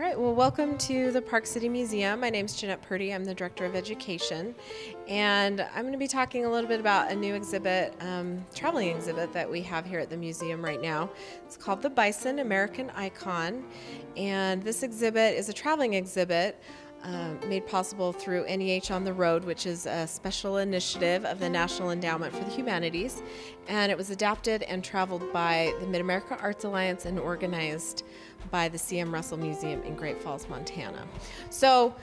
right, well, welcome to the Park City Museum. My name's Jeanette Purdy. I'm the Director of Education, and I'm going to be talking a little bit about a new exhibit, traveling exhibit that we have here at the museum right now. It's called the Bison, American Icon, and this exhibit is a traveling exhibit made possible through NEH on the Road, which is a special initiative of the National Endowment for the Humanities, and it was adapted and traveled by the Mid-America Arts Alliance and organized by the C.M. Russell Museum in Great Falls, Montana. So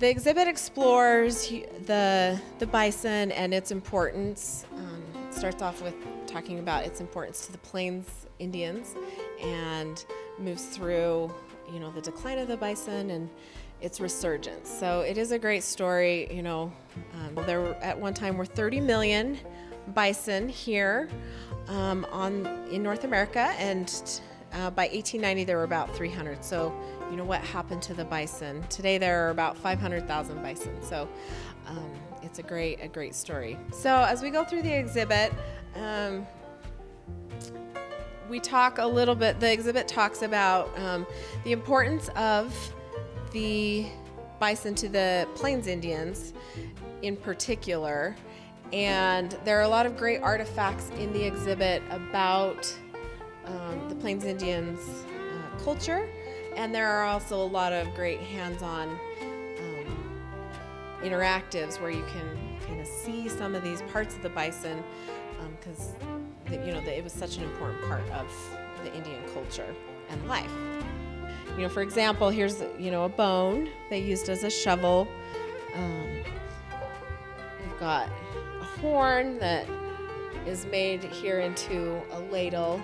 the exhibit explores the bison and its importance. It starts off with talking about its importance to the Plains Indians and moves through, the decline of the bison and its resurgence. So it is a great story. There were, at one time, were 30 million bison here in North America, and by 1890 there were about 300. So what happened to the bison? Today there are about 500,000 bison. So it's a great story. So as we go through the exhibit, we talk a little bit. The exhibit talks about the importance of the bison to the Plains Indians in particular, and there are a lot of great artifacts in the exhibit about the Plains Indians culture, and there are also a lot of great hands-on interactives where you can kind of see some of these parts of the bison because it was such an important part of the Indian culture and life. For example, here's a bone they used as a shovel. We've got a horn that is made here into a ladle.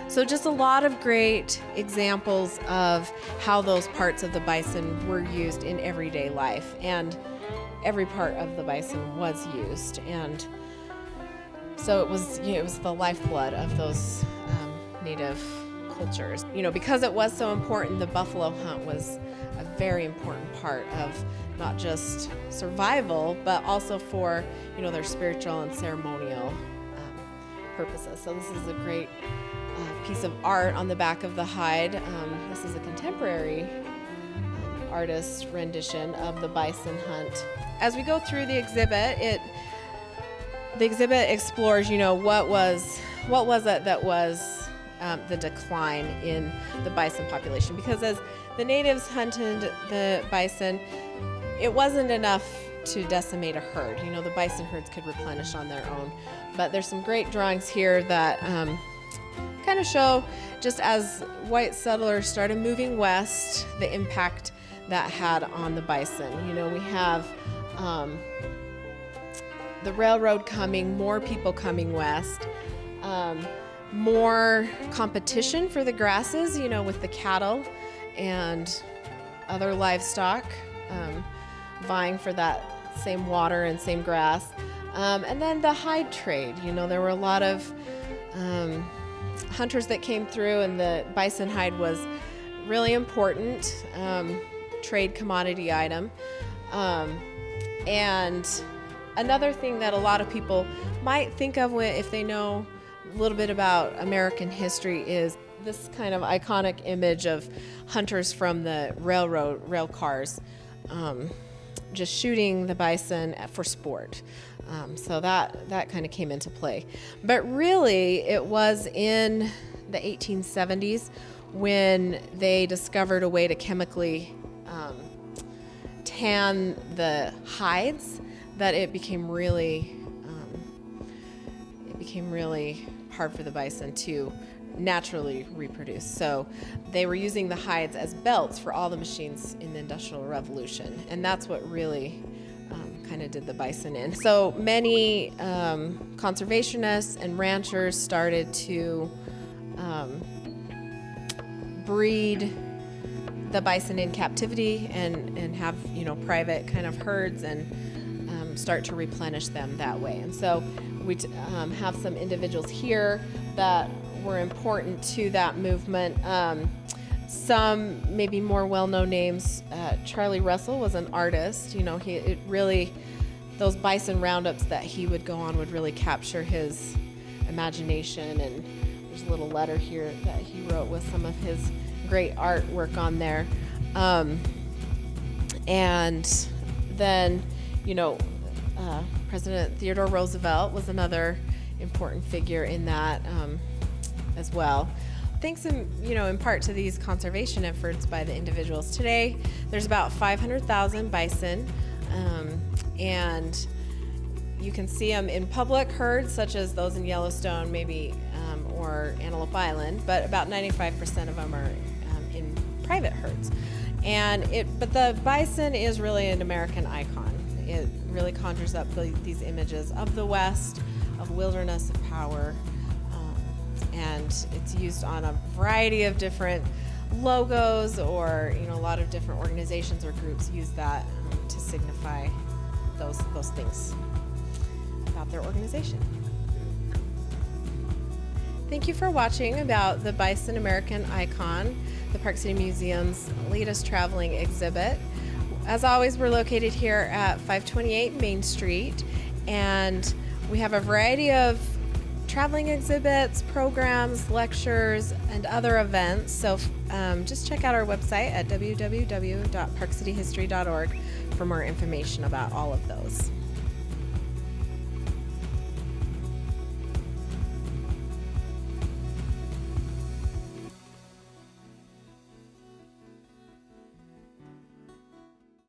So just a lot of great examples of how those parts of the bison were used in everyday life, and every part of the bison was used, and so it was the lifeblood of those native cultures. Because it was so important, the buffalo hunt was a very important part of not just survival, but also for their spiritual and ceremonial purposes. So this is a great piece of art on the back of the hide. This is a contemporary artist rendition of the bison hunt. As we go through the exhibit, the exhibit explores what was it that was the decline in the bison population, because as the natives hunted the bison, it wasn't enough to decimate a herd. The bison herds could replenish on their own, but there's some great drawings here that kind of show, just as white settlers started moving west, the impact that had on the bison. We have the railroad coming, more people coming west, more competition for the grasses, with the cattle and other livestock vying for that same water and same grass. And then the hide trade. There were a lot of hunters that came through, and the bison hide was really important trade commodity item. And another thing that a lot of people might think of if they know a little bit about American history is this kind of iconic image of hunters from the rail cars just shooting the bison for sport. So that kind of came into play. But really, it was in the 1870s when they discovered a way to chemically tan the hides that it became really hard for the bison to naturally reproduce. So they were using the hides as belts for all the machines in the Industrial Revolution, and that's what really kind of did the bison in. So many conservationists and ranchers started to breed the bison in captivity and have private kind of herds and start to replenish them that way. And so we have some individuals here that were important to that movement. Some maybe more well-known names. Charlie Russell was an artist. Those bison roundups that he would go on would really capture his imagination. And there's a little letter here that he wrote with some of his great artwork on there. And then, President Theodore Roosevelt was another important figure in that as well. Thanks in part to these conservation efforts by the individuals. Today, there's about 500,000 bison, and you can see them in public herds, such as those in Yellowstone, maybe, or Antelope Island, but about 95% of them are in private herds. But the bison is really an American icon. It really conjures up these images of the West, of wilderness, of power, and it's used on a variety of different logos, or a lot of different organizations or groups use that to signify those things about their organization. Thank you for watching about the Bison American Icon, the Park City Museum's latest traveling exhibit. As always, we're located here at 528 Main Street, and we have a variety of traveling exhibits, programs, lectures, and other events. So just check out our website at www.parkcityhistory.org for more information about all of those.